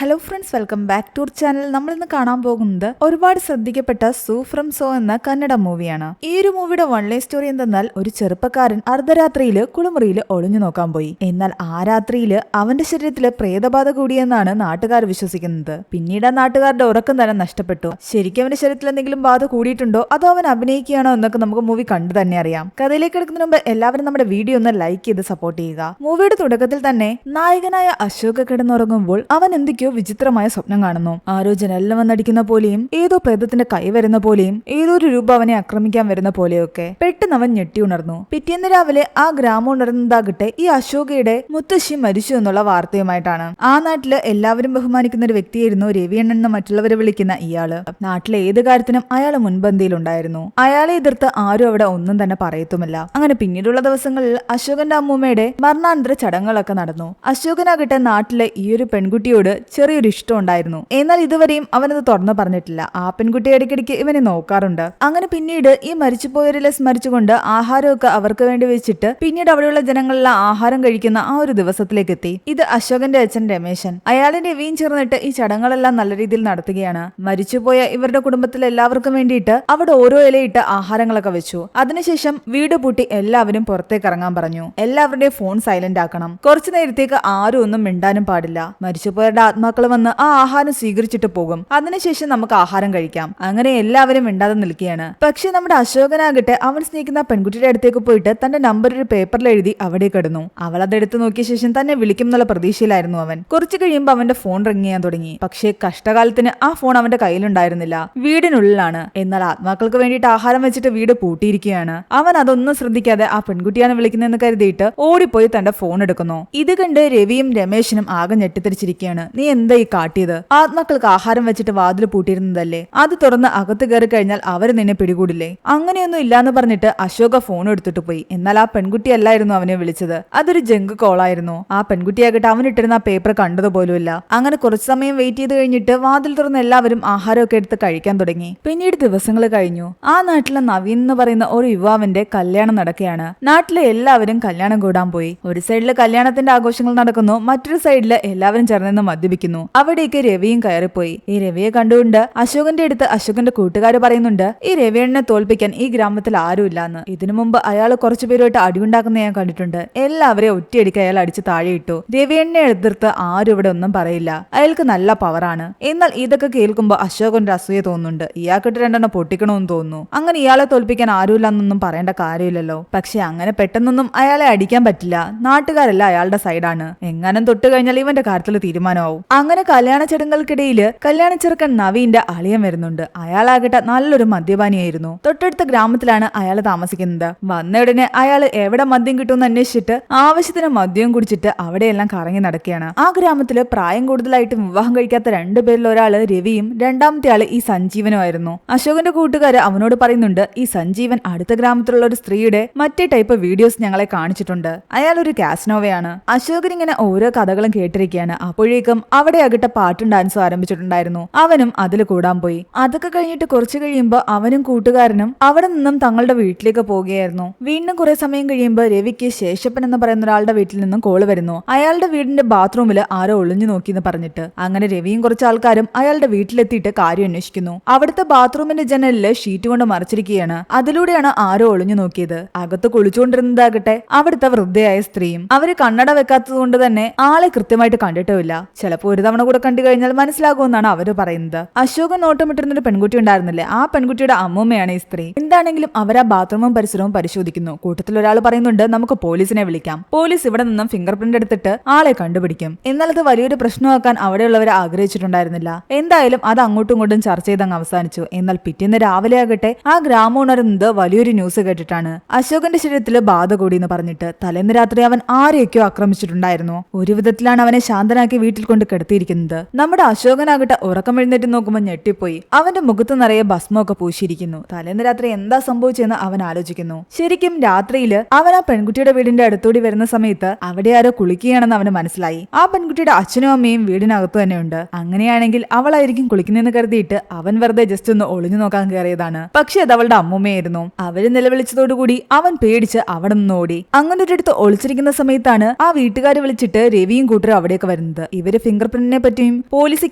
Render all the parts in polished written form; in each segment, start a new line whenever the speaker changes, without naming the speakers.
Hello friends, welcome back to our channel. നമ്മൾ ഇന്ന് കാണാൻ പോകുന്നത് ഒരുപാട് ശ്രദ്ധിക്കപ്പെട്ട സൂ ഫ്രം സോ എന്ന കന്നഡ മൂവിയാണ്. ഈ ഒരു മൂവിയുടെ വൺ ലൈൻ സ്റ്റോറി എന്തെന്നാൽ, ഒരു ചെറുപ്പക്കാരൻ അർദ്ധരാത്രിയില് കുളിമുറിയിൽ ഒളിഞ്ഞു നോക്കാൻ പോയി. എന്നാൽ ആ രാത്രിയില് അവന്റെ ശരീരത്തില് പ്രേതബാധ കൂടിയെന്നാണ് നാട്ടുകാർ വിശ്വസിക്കുന്നത്. പിന്നീട് ആ നാട്ടുകാരുടെ ഉറക്കം തന്നെ നഷ്ടപ്പെട്ടു. ശരിക്കും അവന്റെ ശരീരത്തിൽ എന്തെങ്കിലും ബാധ കൂടിയിട്ടുണ്ടോ അതോ അവൻ അഭിനയിക്കുകയാണോ എന്നൊക്കെ നമുക്ക് മൂവി കണ്ടു തന്നെ അറിയാം. കഥയിലേക്ക് എടുക്കുന്നതിന് മുമ്പ് എല്ലാവരും നമ്മുടെ വീഡിയോ ഒന്ന് ലൈക്ക് ചെയ്ത് സപ്പോർട്ട് ചെയ്യുക. മൂവിയുടെ തുടക്കത്തിൽ തന്നെ നായകനായ അശോക് കിടന്നുറങ്ങുമ്പോൾ അവൻ എന്തൊക്കെയോ വിചിത്രമായ സ്വപ്നം കാണുന്നു. ആരോ ജനലിൽ വന്നടിക്കുന്ന പോലെയും ഏതോ പ്രേതത്തിന്റെ കൈ വരുന്ന പോലെയും ഏതോ ഒരു രൂപ അവനെ ആക്രമിക്കാൻ വരുന്ന പോലെയൊക്കെ. പെട്ടെന്ന് അവൻ ഞെട്ടി ഉണർന്നു. പിറ്റേന്ന് രാവിലെ ആ ഗ്രാമം ഉണർന്നതാകട്ടെ ഈ അശോകയുടെ മുത്തശ്ശി മരിച്ചു എന്നുള്ള വാർത്തയുമായിട്ടാണ്. ആ നാട്ടില് എല്ലാവരും ബഹുമാനിക്കുന്ന ഒരു വ്യക്തിയായിരുന്നു രവിയണ്ണൻ എന്ന് മറ്റുള്ളവരെ വിളിക്കുന്ന ഇയാള്. നാട്ടിലെ ഏത് കാര്യത്തിനും അയാൾ മുൻപന്തിയിലുണ്ടായിരുന്നു. അയാളെ എതിർത്ത് ആരും അവിടെ ഒന്നും തന്നെ പറയത്തുമില്ല. അങ്ങനെ പിന്നീടുള്ള ദിവസങ്ങളിൽ അശോകന്റെ അമ്മൂമ്മയുടെ മരണാനന്തര ചടങ്ങുകളൊക്കെ നടന്നു. അശോകനാകട്ടെ നാട്ടിലെ ഈ ഒരു പെൺകുട്ടിയോട് ചെറിയൊരു ഇഷ്ടം ഉണ്ടായിരുന്നു. എന്നാൽ ഇതുവരെയും അവനത് തുറന്നു പറഞ്ഞിട്ടില്ല. ആ പെൺകുട്ടി ഇടയ്ക്കിടയ്ക്ക് ഇവനെ നോക്കാറുണ്ട്. അങ്ങനെ പിന്നീട് ഈ മരിച്ചുപോയവരെ സ്മരിച്ചുകൊണ്ട് ആഹാരമൊക്കെ അവർക്ക് വേണ്ടി വെച്ചിട്ട് പിന്നീട് അവിടെയുള്ള ജനങ്ങളെല്ലാം ആഹാരം കഴിക്കുന്ന ആ ഒരു ദിവസത്തിലേക്ക് എത്തി. ഇത് അശോകന്റെ അച്ഛൻ രമേശൻ. അയാളും രവിയും ചേർന്നിട്ട് ഈ ചടങ്ങുകളെല്ലാം നല്ല രീതിയിൽ നടത്തുകയാണ്. മരിച്ചുപോയ ഇവരുടെ കുടുംബത്തിലെ എല്ലാവർക്കും വേണ്ടിയിട്ട് അവിടെ ഓരോ ഇലയിട്ട് ആഹാരങ്ങളൊക്കെ വെച്ചു. അതിനുശേഷം വീട് പൂട്ടി എല്ലാവരും പുറത്തേക്ക് ഇറങ്ങാൻ പറഞ്ഞു. എല്ലാവരുടെയും ഫോൺ സൈലന്റ് ആക്കണം. കുറച്ചു നേരത്തേക്ക് ആരും ഒന്നും മിണ്ടാനും പാടില്ല. മരിച്ചുപോയവരുടെ ആത്മാക്കൾ വന്ന് ആ ആഹാരം സ്വീകരിച്ചിട്ട് പോകും. അതിനുശേഷം നമുക്ക് ആഹാരം കഴിക്കാം. അങ്ങനെ എല്ലാവരും മിണ്ടാതെ നിൽക്കുകയാണ്. പക്ഷെ നമ്മുടെ അശോകനാകട്ടെ അവൻ സ്നേഹിക്കുന്ന പെൺകുട്ടിയുടെ അടുത്തേക്ക് പോയിട്ട് തന്റെ നമ്പർ ഒരു പേപ്പറിൽ എഴുതി അവിടെ കിടന്നു. അവൾ അതെടുത്ത് നോക്കിയ ശേഷം തന്നെ വിളിക്കും എന്നുള്ള പ്രതീക്ഷയിലായിരുന്നു അവൻ. കുറച്ചു കഴിയുമ്പോൾ അവന്റെ ഫോൺ റിങ് ചെയ്യാൻ തുടങ്ങി. പക്ഷേ കഷ്ടകാലത്തിന് ആ ഫോൺ അവന്റെ കയ്യിലുണ്ടായിരുന്നില്ല. വീടിനുള്ളിലാണ്. എന്നാൽ ആത്മാക്കൾക്ക് വേണ്ടിയിട്ട് ആഹാരം വെച്ചിട്ട് വീട് പൂട്ടിയിരിക്കുകയാണ്. അവൻ അതൊന്നും ശ്രദ്ധിക്കാതെ ആ പെൺകുട്ടിയാണ് വിളിക്കുന്നതെന്ന് കരുതിയിട്ട് ഓടിപ്പോയി തന്റെ ഫോൺ എടുക്കുന്നു. ഇത് കണ്ട് രവിയും രമേശനും ആകെ ഞെട്ടിത്തിരിച്ചിരിക്കുകയാണ്. നീ എന്താ ഈ കാട്ടിയത്? ആത്മാക്കൾക്ക് ആഹാരം വെച്ചിട്ട് വാതിൽ പൂട്ടിയിരുന്നതല്ലേ? അത് തുറന്ന് അകത്ത് കയറി കഴിഞ്ഞാൽ അവര് നിന്നെ പിടികൂടില്ലേ? അങ്ങനെയൊന്നും ഇല്ലാന്ന് പറഞ്ഞിട്ട് അശോക ഫോൺ എടുത്തിട്ട് പോയി. എന്നാൽ ആ പെൺകുട്ടി അല്ലായിരുന്നു അവനെ വിളിച്ചത്. അതൊരു ജങ്ക് കോളായിരുന്നു. ആ പെൺകുട്ടിയാകട്ടെ അവനിട്ടിരുന്ന ആ പേപ്പർ കണ്ടതുപോലുമില്ല. അങ്ങനെ കുറച്ചു സമയം വെയിറ്റ് ചെയ്ത് കഴിഞ്ഞിട്ട് വാതിൽ തുറന്ന് എല്ലാവരും ആഹാരമൊക്കെ എടുത്ത് കഴിക്കാൻ തുടങ്ങി. പിന്നീട് ദിവസങ്ങൾ കഴിഞ്ഞു. ആ നാട്ടിലെ നവീൻ എന്ന് പറയുന്ന ഒരു യുവാവിന്റെ കല്യാണം നടക്കുകയാണ്. നാട്ടിലെ എല്ലാവരും കല്യാണം കൂടാൻ പോയി. ഒരു സൈഡില് കല്യാണത്തിന്റെ ആഘോഷങ്ങൾ നടക്കുന്നു, മറ്റൊരു സൈഡില് എല്ലാവരും ചേർന്ന് മദ്യപിക്കുന്നു. അവിടേക്ക് രവിയും കയറിപ്പോയി. ഈ രവിയെ കണ്ടുകൊണ്ട് അശോകന്റെ അടുത്ത് അശോകന്റെ കൂട്ടുകാർ പറയുന്നുണ്ട്, ഈ രവിയണ്ണനെ തോൽപ്പിക്കാൻ ഈ ഗ്രാമത്തിൽ ആരുമില്ലാന്ന്. ഇതിനു മുമ്പ് അയാൾ കുറച്ചുപേരുമായിട്ട് അടിയുണ്ടാക്കുന്ന ഞാൻ കണ്ടിട്ടുണ്ട്. എല്ലാവരെയും ഒറ്റയടിക്ക് അയാൾ അടിച്ച് താഴെയിട്ടു. രവിയണ്ണനെ എതിർത്ത് ആരും ഇവിടെ ഒന്നും പറയില്ല. അയാൾക്ക് നല്ല പവറാണ്. എന്നാൽ ഇതൊക്കെ കേൾക്കുമ്പോൾ അശോകന്റെ അസൂയ തോന്നുന്നുണ്ട്. ഇയാൾക്കിട്ട് രണ്ടെണ്ണം പൊട്ടിക്കണമെന്ന് തോന്നുന്നു. അങ്ങനെ ഇയാളെ തോൽപ്പിക്കാൻ ആരുമില്ലെന്നൊന്നും പറയേണ്ട കാര്യമില്ലല്ലോ. പക്ഷെ അങ്ങനെ പെട്ടെന്നൊന്നും അയാളെ അടിക്കാൻ പറ്റില്ല. നാട്ടുകാരെല്ലാം അയാളുടെ സൈഡാണ്. എങ്ങാനും തൊട്ട് കഴിഞ്ഞാൽ ഇവന്റെ കാര്യത്തിൽ തീരുമാനമാവും. അങ്ങനെ കല്യാണ ചടങ്ങുകൾക്കിടയിൽ കല്യാണ ചെറുക്കൻ നവീന്റെ അളിയൻ വരുന്നുണ്ട്. അയാളാകട്ടെ നല്ലൊരു മദ്യപാനിയായിരുന്നു. തൊട്ടടുത്ത ഗ്രാമത്തിലാണ് അയാൾ താമസിക്കുന്നത്. വന്ന ഉടനെ അയാൾ എവിടെ മദ്യം കിട്ടുമെന്ന് അന്വേഷിച്ചിട്ട് ആവശ്യത്തിന് മദ്യം കുടിച്ചിട്ട് അവിടെയെല്ലാം കറങ്ങി നടക്കുകയാണ്. ആ ഗ്രാമത്തില് പ്രായം കൂടുതലായിട്ട് വിവാഹം കഴിക്കാത്ത രണ്ടുപേരിൽ ഒരാള് രവിയും രണ്ടാമത്തെ ആള് ഈ സഞ്ജീവനുമായിരുന്നു. അശോകന്റെ കൂട്ടുകാര് അവനോട് പറയുന്നുണ്ട്, ഈ സഞ്ജീവൻ അടുത്ത ഗ്രാമത്തിലുള്ള ഒരു സ്ത്രീയുടെ മറ്റേ ടൈപ്പ് വീഡിയോസ് ഞങ്ങളെ കാണിച്ചിട്ടുണ്ട്. അയാൾ ഒരു കാസ്നോവയാണ്. അശോകൻ ഇങ്ങനെ ഓരോ കഥകളും കേട്ടിരിക്കുകയാണ്. അപ്പോഴേക്കും അവിടെ ആകട്ടെ പാട്ടും ഡാൻസും ആരംഭിച്ചിട്ടുണ്ടായിരുന്നു. അവനും അതിൽ കൂടാൻ പോയി. അതൊക്കെ കഴിഞ്ഞിട്ട് കുറച്ചു കഴിയുമ്പോൾ അവനും കൂട്ടുകാരനും അവിടെ നിന്നും തങ്ങളുടെ വീട്ടിലേക്ക് പോവുകയായിരുന്നു. വീണ്ടും കുറെ സമയം കഴിയുമ്പോൾ രവിക്ക് ശേഷപ്പൻ എന്ന് പറയുന്ന ഒരാളുടെ വീട്ടിൽ നിന്നും കോള് വരുന്നു. അയാളുടെ വീടിന്റെ ബാത്റൂമിൽ ആരോ ഒളിഞ്ഞു നോക്കിയെന്ന് പറഞ്ഞിട്ട്. അങ്ങനെ രവിയും കുറച്ച് ആൾക്കാരും അയാളുടെ വീട്ടിലെത്തിയിട്ട് കാര്യം അന്വേഷിക്കുന്നു. അവിടുത്തെ ബാത്റൂമിന്റെ ജനലില് ഷീറ്റ് കൊണ്ട് മറച്ചിരിക്കുകയാണ്. അതിലൂടെയാണ് ആരോ ഒളിഞ്ഞു നോക്കിയത്. അകത്ത് കുളിച്ചുകൊണ്ടിരുന്നതാകട്ടെ അവിടുത്തെ വൃദ്ധയായ സ്ത്രീയും. അവര് കണ്ണട വെക്കാത്തത് കൊണ്ട് തന്നെ ആളെ കൃത്യമായിട്ട് കണ്ടിട്ടുമില്ല. ചിലപ്പോൾ ഒരു തവണ കൂടെ കണ്ടു കഴിഞ്ഞാൽ മനസ്സിലാകുമെന്നാണ് അവര് പറയുന്നത്. അശോകൻ നോട്ടമിട്ടിരുന്നൊരു പെൺകുട്ടി ഉണ്ടായിരുന്നില്ലേ, ആ പെൺകുട്ടിയുടെ അമ്മൂമ്മയാണ് ഈ സ്ത്രീ. എന്താണെങ്കിലും അവർ ആ ബാത്റൂമും പരിസരവും പരിശോധിക്കുന്നു. കൂട്ടത്തിൽ ഒരാൾ പറയുന്നുണ്ട്, നമുക്ക് പോലീസിനെ വിളിക്കാം. പോലീസ് ഇവിടെ നിന്നും ഫിംഗർ പ്രിന്റ് എടുത്തിട്ട് ആളെ കണ്ടുപിടിക്കും. എന്നാൽ അത് വലിയൊരു പ്രശ്നമാക്കാൻ അവിടെയുള്ളവർ ആഗ്രഹിച്ചിട്ടുണ്ടായിരുന്നില്ല. എന്തായാലും അത് അങ്ങോട്ടും ഇങ്ങോട്ടും ചർച്ച ചെയ്തങ്ങ് അവസാനിച്ചു. എന്നാൽ പിറ്റേന്ന് രാവിലെ ആകട്ടെ ആ ഗ്രാമം ഉണരുന്നത് വലിയൊരു ന്യൂസ് കേട്ടിട്ടാണ്. അശോകന്റെ ശരീരത്തിൽ ബാധ കൂടി എന്ന് പറഞ്ഞിട്ട് തലേന്ന് രാത്രി അവൻ ആരെയൊക്കെയോ ആക്രമിച്ചിട്ടുണ്ടായിരുന്നു. ഒരു വിധത്തിലാണ് അവനെ ശാന്തനാക്കി വീട്ടിൽ കൊണ്ട് കിടത്തിയിരിക്കുന്നത്. നമ്മുടെ അശോകനാകട്ടെ ഉറക്കം എഴുന്നേറ്റ് നോക്കുമ്പോൾ ഞെട്ടിപ്പോയി. അവന്റെ മുഖത്ത് നിറയെ ഭസ്മമൊക്കെ പൂശിയിരിക്കുന്നു. തലേന്ന് രാത്രി എന്താ സംഭവിച്ചെന്ന് അവൻ ആലോചിക്കുന്നു. ശരിക്കും രാത്രിയിൽ അവൻ ആ പെൺകുട്ടിയുടെ വീടിന്റെ അടുത്തോടി വരുന്ന സമയത്ത് അവിടെ ആരോ കുളിക്കുകയാണെന്ന് അവന് മനസ്സിലായി. ആ പെൺകുട്ടിയുടെ അച്ഛനും അമ്മയും വീടിനകത്തു തന്നെയുണ്ട്. അങ്ങനെയാണെങ്കിൽ അവളായിരിക്കും കുളിക്കുന്നതെന്ന് കരുതിയിട്ട് അവൻ വെറുതെ ജസ്റ്റ് ഒന്ന് ഒളിഞ്ഞു നോക്കാൻ കയറിയതാണ്. പക്ഷെ അത് അവളുടെ അമ്മൂമ്മയായിരുന്നു. അവര് നിലവിളിച്ചതോടുകൂടി അവൻ പേടിച്ച് അവിടെ നിന്ന് ഓടി. അങ്ങനെ ഒരിടത്ത് ഒളിച്ചിരിക്കുന്ന സമയത്താണ് ആ വീട്ടുകാർ വിളിച്ചിട്ട് രവിയും കൂട്ടരും അവിടേക്ക് വരുന്നത്. ഇവര് ഫിംഗർ പ്രിന്റിനെ പറ്റിയും പോലീസ്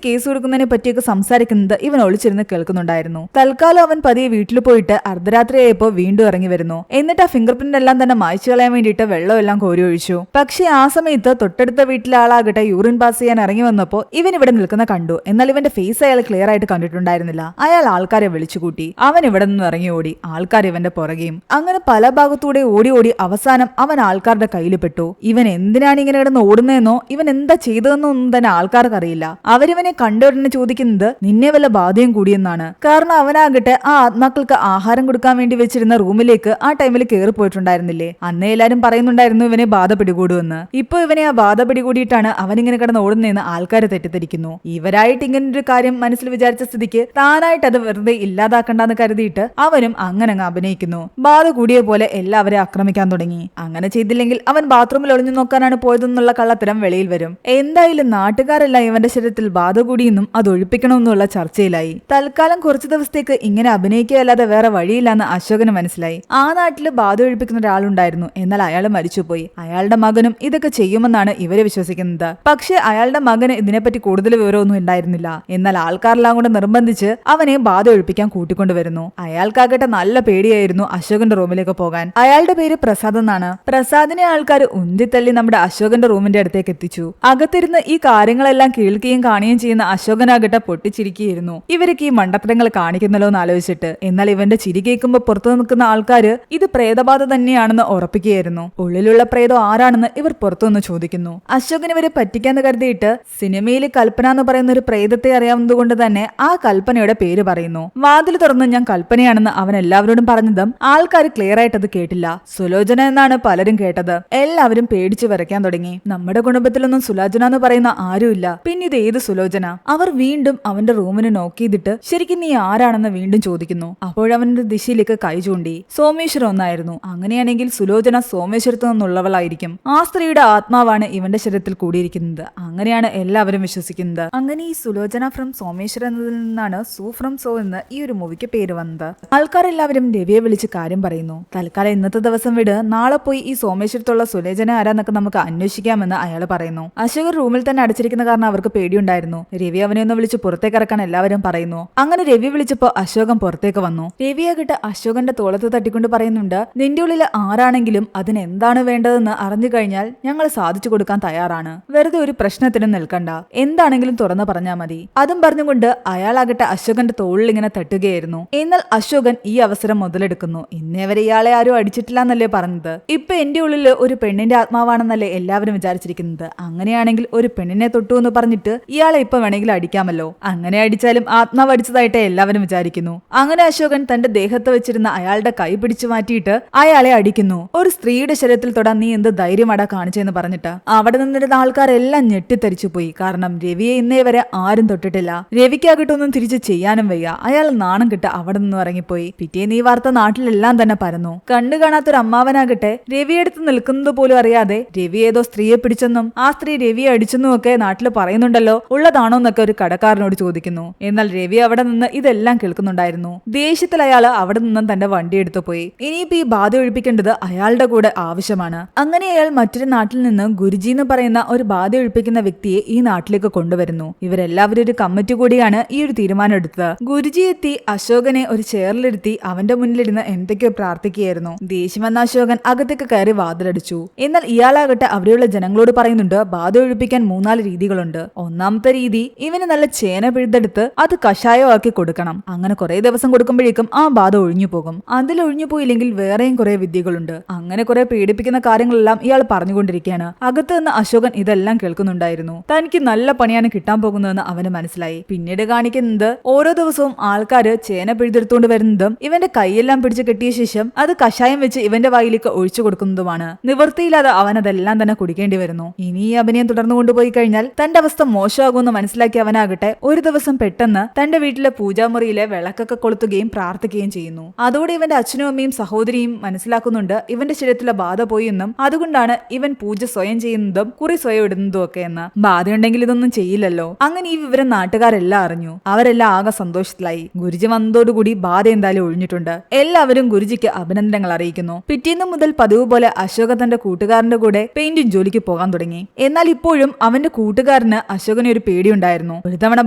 കേസ് കൊടുക്കുന്നതിനെ പറ്റിയൊക്കെ സംസാരിക്കുന്നത് ഇവൻ ഒളിച്ചിരുന്ന് കേൾക്കുന്നുണ്ടായിരുന്നു. തൽക്കാലം അവൻ പതിയെ വീട്ടിൽ പോയിട്ട് അർദ്ധരാത്രിയായപ്പോ വീണ്ടും ഇറങ്ങി വരുന്നു. എന്നിട്ട് ആ ഫിംഗർ പ്രിന്റ് എല്ലാം തന്നെ മായ്ച്ചു കളയാൻ വേണ്ടിയിട്ട് വെള്ളമെല്ലാം കോരി ഒഴിച്ചു. പക്ഷെ ആ സമയത്ത് തൊട്ടടുത്ത വീട്ടിലെ ആളാകട്ടെ യൂറിൻ പാസ് ചെയ്യാൻ ഇറങ്ങി വന്നപ്പോ ഇവൻ ഇവിടെ നിൽക്കുന്ന കണ്ടു. എന്നാൽ ഇവന്റെ ഫേസ് അയാൾ ക്ലിയർ ആയിട്ട് കണ്ടിട്ടുണ്ടായിരുന്നില്ല. അയാൾ ആൾക്കാരെ വിളിച്ചുകൂട്ടി. അവൻ ഇവിടെ നിന്ന് ഇറങ്ങി ഓടി. ആൾക്കാർ ഇവന്റെ പുറകെയും. അങ്ങനെ പല ഭാഗത്തൂടെ ഓടി ഓടി അവസാനം അവൻ ആൾക്കാരുടെ കയ്യിൽ പെട്ടു. ഇവൻ എന്തിനാണ് ഇങ്ങനെ കിടന്ന് ഓടുന്നതെന്നോ ഇവൻ എന്താ ചെയ്തതെന്നോ ഒന്നും തന്നെ ആൾക്കാർക്ക് അറിയില്ല. അവരിവനെ കണ്ടുടനെ ചോദിക്കുന്നത് നിന്നെ വല്ല ബാധയും കൂടിയെന്നാണ്. കാരണം അവനാകട്ടെ ആ ആത്മാക്കൾക്ക് ആഹാരം കൊടുക്കാൻ വേണ്ടി വെച്ചിരുന്ന റൂമിലേക്ക് ആ ടൈമിൽ കയറി പോയിട്ടുണ്ടായിരുന്നില്ലേ. അന്നേ എല്ലാരും പറയുന്നുണ്ടായിരുന്നു ഇവനെ ബാധ പിടികൂടുമെന്ന്. ഇപ്പൊ ഇവനെ ആ ബാധ പിടികൂടിയിട്ടാണ് അവനിങ്ങനെ കിടന്ന് ഓടുന്നതെന്ന് ആൾക്കാരെ തെറ്റിദ്ധരിക്കുന്നു. ഇവരായിട്ട് ഇങ്ങനൊരു കാര്യം മനസ്സിൽ വിചാരിച്ച സ്ഥിതിക്ക് താനായിട്ട് അത് വെറുതെ ഇല്ലാതാക്കണ്ടെന്ന് കരുതിയിട്ട് അവനും അങ്ങനെ അങ്ങ് അഭിനയിക്കുന്നു. ബാധ കൂടിയ പോലെ എല്ലാവരെയും ആക്രമിക്കാൻ തുടങ്ങി. അങ്ങനെ ചെയ്തില്ലെങ്കിൽ അവൻ ബാത്റൂമിൽ ഒളിഞ്ഞു നോക്കാനാണ് പോയതെന്നുള്ള കള്ളത്തരം വെളിയിൽ വരും. എന്തായാലും നാട്ടുകാരെല്ലാം ഇവന്റെ ശരീരത്തിൽ ബാധ കൂടിയെന്നും അത് ഒഴിപ്പിക്കണമെന്നുള്ള ചർച്ചയിലായി. തൽക്കാലം കുറച്ചു ദിവസത്തേക്ക് ഇങ്ങനെ അഭിനയിക്കുകയല്ലാതെ വേറെ വഴിയില്ലെന്ന് അശോകന് മനസ്സിലായി. ആ നാട്ടില് ബാധ ഒഴിപ്പിക്കുന്ന ഒരാളുണ്ടായിരുന്നു. എന്നാൽ അയാൾ മരിച്ചുപോയി. അയാളുടെ മകനും ഇതൊക്കെ ചെയ്യുമെന്നാണ് ഇവര് വിശ്വസിക്കുന്നത്. പക്ഷെ അയാളുടെ മകന് ഇതിനെപ്പറ്റി കൂടുതൽ വിവരമൊന്നും ഉണ്ടായിരുന്നില്ല. എന്നാൽ ആൾക്കാരെല്ലാം കൂടെ നിർബന്ധിച്ച് അവനെ ബാധ ഒഴിപ്പിക്കാൻ കൂട്ടിക്കൊണ്ടുവരുന്നു. അയാൾക്കാകട്ടെ നല്ല പേടിയായിരുന്നു അശോകന്റെ റൂമിലേക്ക് പോകാൻ. അയാളുടെ പേര് പ്രസാദ് എന്നാണ്. പ്രസാദിനെ ആൾക്കാർ ഉന്തിത്തള്ളി നമ്മുടെ അശോകന്റെ റൂമിന്റെ അടുത്തേക്ക് എത്തിച്ചു. അകത്തിരുന്ന് ഈ കാര്യങ്ങളെല്ലാം കേൾക്കുകയും കാണുകയും ചെയ്യുന്ന അശോകനാകട്ടെ പൊട്ടിച്ചിരിക്കുകയായിരുന്നു. ഇവർക്ക് ഈ മണ്ടത്തരങ്ങൾ കാണിക്കുന്നല്ലോ എന്ന് ആലോചിച്ചിട്ട്. എന്നാൽ ഇവന്റെ ചിരി കേൾക്കുമ്പോൾ പുറത്തു നിൽക്കുന്ന ആൾക്കാര് ഇത് പ്രേതബാധ തന്നെയാണെന്ന് ഉറപ്പിക്കുകയായിരുന്നു. ഉള്ളിലുള്ള പ്രേതം ആരാണെന്ന് ഇവർ പുറത്തുനിന്ന് ചോദിക്കുന്നു. അശോകൻ ഇവരെ പറ്റിക്കാന്ന് കരുതിയിട്ട് സിനിമയിൽ കൽപ്പന എന്ന് പറയുന്ന ഒരു പ്രേതത്തെ അറിയാവുന്നത് കൊണ്ട് തന്നെ ആ കൽപ്പനയുടെ പേര് പറയുന്നു. വാതിൽ തുറന്ന് ഞാൻ കൽപ്പനയാണെന്ന് അവൻ എല്ലാവരോടും പറഞ്ഞതും ആൾക്കാർ ക്ലിയർ ആയിട്ട് അത് കേട്ടില്ല. സുലോചന എന്നാണ് പലരും കേട്ടത്. എല്ലാവരും പേടിച്ചു വരയ്ക്കാൻ തുടങ്ങി. നമ്മുടെ കുടുംബത്തിലൊന്നും സുലോചന എന്ന് പറയുന്ന ആരുമില്ല. പിന്നെ ഇത് ഏത് സുലോചന? അവർ വീണ്ടും അവന്റെ റൂമിന് നോക്ക് ചെയ്തിട്ട് ശരിക്കും നീ ആരാണെന്ന് വീണ്ടും ചോദിക്കുന്നു. അപ്പോഴവന്റെ ദിശയിലേക്ക് കൈ ചൂണ്ടി. സോമേശ്വരം ഒന്നായിരുന്നു. അങ്ങനെയാണെങ്കിൽ സുലോചന സോമേശ്വരത്തു നിന്നുള്ളവളായിരിക്കും. ആ സ്ത്രീയുടെ ആത്മാവാണ് ഇവന്റെ ശരീരത്തിൽ കൂടിയിരിക്കുന്നത്. അങ്ങനെയാണ് എല്ലാവരും വിശ്വസിക്കുന്നത്. അങ്ങനെ ഈ സുലോചന ഫ്രം സോമേശ്വരം എന്നതിൽ നിന്നാണ് സൂ ഫ്രം സോ എന്ന് ഈ ഒരു മൂവിക്ക് പേര് വന്നത്. ആൾക്കാരെല്ലാവരും രവിയെ വിളിച്ച് കാര്യം പറയുന്നു. തൽക്കാലം ഇന്നത്തെ ദിവസം വിട്, നാളെ പോയി ഈ സോമേശ്വരത്തുള്ള സുലോചന ആരാന്നൊക്കെ നമുക്ക് അന്വേഷിക്കാമെന്ന് അയാൾ പറയുന്നു. അശോകർ റൂമിൽ തന്നെ അടച്ചിരിക്കുന്ന കാരണം അവർക്ക് പേടിയുണ്ടായിരുന്നു. രവി അവനെ ഒന്ന് വിളിച്ച് പുറത്തേക്ക് ഇറക്കാൻ എല്ലാവരും പറയുന്നു. അങ്ങനെ രവി വിളിച്ചപ്പോ അശോകൻ പുറത്തേക്ക് വന്നു. രവിയാകട്ടെ അശോകന്റെ തോളത്ത് തട്ടിക്കൊണ്ട് പറയുന്നുണ്ട്, നിന്റെ ഉള്ളിൽ ആരാണെങ്കിലും അതിന് എന്താണ് വേണ്ടതെന്ന് അറിഞ്ഞു കഴിഞ്ഞാൽ ഞങ്ങൾ സാധിച്ചു കൊടുക്കാൻ തയ്യാറാണ്. വെറുതെ ഒരു പ്രശ്നത്തിനും നിൽക്കണ്ട, എന്താണെങ്കിലും തുറന്നു പറഞ്ഞാൽ മതി. അതും പറഞ്ഞുകൊണ്ട് അയാളാകട്ടെ അശോകന്റെ തോളിൽ ഇങ്ങനെ തട്ടുകയായിരുന്നു. എന്നാൽ അശോകൻ ഈ അവസരം മുതലെടുക്കുന്നു. ഇന്നേ വരെ ഇയാളെ ആരും അടിച്ചിട്ടില്ല എന്നല്ലേ പറഞ്ഞത്. ഇപ്പൊ എന്റെ ഉള്ളിൽ ഒരു പെണ്ണിന്റെ ആത്മാവാണെന്നല്ലേ എല്ലാവരും വിചാരിച്ചിരിക്കുന്നത്. അങ്ങനെയാണെങ്കിൽ ഒരു പെണ്ണിനെ തൊട്ടു എന്ന് പറഞ്ഞിട്ട് ഇയാളെ ഇപ്പൊ വേണമെങ്കിൽ അടിക്കാമല്ലോ. അങ്ങനെ അടിച്ചാലും ആത്മാവ് അടിച്ചതായിട്ട് എല്ലാവരും വിചാരിക്കുന്നു. അങ്ങനെ അശോകൻ തന്റെ ദേഹത്ത് വെച്ചിരുന്ന അയാളുടെ കൈ പിടിച്ചു മാറ്റിയിട്ട് അയാളെ അടിക്കുന്നു. ഒരു സ്ത്രീയുടെ ശരീരത്തിൽ തൊടാൻ നീ എന്ത് ധൈര്യമാടാ കാണിച്ചെന്ന് പറഞ്ഞിട്ട് അവിടെ നിന്നിരുന്ന ആൾക്കാരെല്ലാം ഞെട്ടിത്തരിച്ചു പോയി. കാരണം രവിയെ ഇന്നേ വരെ ആരും തൊട്ടിട്ടില്ല. രവിക്കാകട്ടൊന്നും തിരിച്ചു ചെയ്യാനും വയ്യ. അയാൾ നാണം കിട്ട അവിടെ നിന്നും ഇറങ്ങിപ്പോയി. പിറ്റേന്ന് ഈ വാർത്ത നാട്ടിലെല്ലാം തന്നെ പരന്നു. കണ്ടു കാണാത്തൊരു അമ്മാവനാകട്ടെ രവിയെടുത്ത് നിൽക്കുന്നത് പോലും അറിയാതെ രവി ഏതോ സ്ത്രീയെ പിടിച്ചെന്നും ആ സ്ത്രീ രവിയെ അടിച്ചെന്നും ഒക്കെ നാട്ടിൽ പറയുന്നുണ്ടല്ലോ, ഉള്ളതാണോ എന്നൊക്കെ ഒരു കടക്കാരനോട് ചോദിക്കുന്നു. എന്നാൽ രവി അവിടെ നിന്ന് ഇതെല്ലാം കേൾക്കുന്നുണ്ടായിരുന്നു. ദേഷ്യത്തിൽ അയാൾ അവിടെ നിന്നും തന്റെ വണ്ടി എടുത്തു പോയി. ഇനിയിപ്പോ ഈ ബാധ ഒഴിപ്പിക്കേണ്ടത് അയാളുടെ കൂടെ ആവശ്യമാണ്. അങ്ങനെ അയാൾ മറ്റൊരു നാട്ടിൽ നിന്ന് ഗുരുജി എന്ന് പറയുന്ന ഒരു ബാധ ഒഴിപ്പിക്കുന്ന വ്യക്തിയെ ഈ നാട്ടിലേക്ക് കൊണ്ടുവരുന്നു. ഇവരെല്ലാവരും ഒരു കമ്മിറ്റി കൂടിയാണ് ഈ ഒരു തീരുമാനം എടുത്തത്. ഗുരുജി എത്തി അശോകനെ ഒരു ചെയറിലിരുത്തി അവന്റെ മുന്നിലിരുന്ന് എന്തൊക്കെയോ പ്രാർത്ഥിക്കുകയായിരുന്നു. ദേഷ്യം വന്ന അശോകൻ അകത്തേക്ക് കയറി വാതിലടിച്ചു. എന്നാൽ ഇയാളാകട്ടെ അവിടെയുള്ള ജനങ്ങളോട് പറയുന്നുണ്ട്, ബാധ ഒഴിപ്പിക്കാൻ 3-4 രീതികളുണ്ട്. ഒന്നാമത്തെ രീതി ഇവന് നല്ല ചേന പിഴുതെടുത്ത് അത് കഷായമാക്കി കൊടുക്കണം. അങ്ങനെ കുറെ ദിവസം കൊടുക്കുമ്പോഴേക്കും ആ ബാധ ഒഴിഞ്ഞു പോകും. അതിൽ ഒഴിഞ്ഞു പോയില്ലെങ്കിൽ വേറെയും കുറെ വിദ്യകളുണ്ട്. അങ്ങനെ കുറെ പേടിപ്പിക്കുന്ന കാര്യങ്ങളെല്ലാം ഇയാൾ പറഞ്ഞുകൊണ്ടിരിക്കുകയാണ്. അകത്ത് നിന്ന് അശോകൻ ഇതെല്ലാം കേൾക്കുന്നുണ്ടായിരുന്നു. തനിക്ക് നല്ല പണിയാണ് കിട്ടാൻ പോകുന്നതെന്ന് അവന് മനസ്സിലായി. പിന്നീട് കാണിക്കുന്നത് ഓരോ ദിവസവും ആൾക്കാര് ചേന പിഴുതെടുത്തുകൊണ്ട് വരുന്നതും ഇവന്റെ കൈയെല്ലാം പിടിച്ച് കെട്ടിയ ശേഷം അത് കഷായം വെച്ച് ഇവന്റെ വായിലേക്ക് ഒഴിച്ചു കൊടുക്കുന്നതുമാണ്. നിവൃത്തിയില്ലാതെ അവൻ അതെല്ലാം തന്നെ കുടിക്കേണ്ടി വരുന്നു. ഇനി ഈ അഭിനയം തുടർന്നു കൊണ്ടുപോയി കഴിഞ്ഞാൽ തന്റെ അവസ്ഥ മോശമാകുമെന്ന് മനസ്സിലാക്കി അവനാകട്ടെ ഒരു ദിവസം പെട്ടെന്ന് തന്റെ വീട്ടിലെ പൂജാമുറിയിലെ വിളക്കൊക്കെ കൊളുത്തുകയും പ്രാർത്ഥിക്കുകയും ചെയ്യുന്നു. അതോടെ ഇവന്റെ അച്ഛനും അമ്മയും സഹോദരിയും മനസ്സിലാക്കുന്നുണ്ട് ഇവന്റെ ശരീരത്തിലെ ബാധ പോയി എന്നും അതുകൊണ്ടാണ് ഇവൻ പൂജ സ്വയം ചെയ്യുന്നതും കുറി സ്വയം ഇടുന്നതും ഒക്കെ എന്ന്. ബാധയുണ്ടെങ്കിൽ ഇതൊന്നും ചെയ്യില്ലല്ലോ. അങ്ങനെ ഈ വിവരം നാട്ടുകാരെല്ലാം അറിഞ്ഞു. അവരെല്ലാം ആകെ സന്തോഷത്തിലായി. ഗുരുജി വന്നതോടുകൂടി ബാധ എന്തായാലും ഒഴിഞ്ഞിട്ടുണ്ട്. എല്ലാവരും ഗുരുജിക്ക് അഭിനന്ദനങ്ങൾ അറിയിക്കുന്നു. പിറ്റേന്ന് മുതൽ പതിവ് പോലെ അശോക തന്റെ കൂട്ടുകാരന്റെ കൂടെ പെയിന്റിംഗ് ജോലിക്ക് പോകാൻ തുടങ്ങി. എന്നാൽ ഇപ്പോഴും അവന്റെ കൂട്ടുകാർ കൂട്ടുകാരന് അശോകനെ ഒരു പേടിയുണ്ടായിരുന്നു. ഒരു തവണ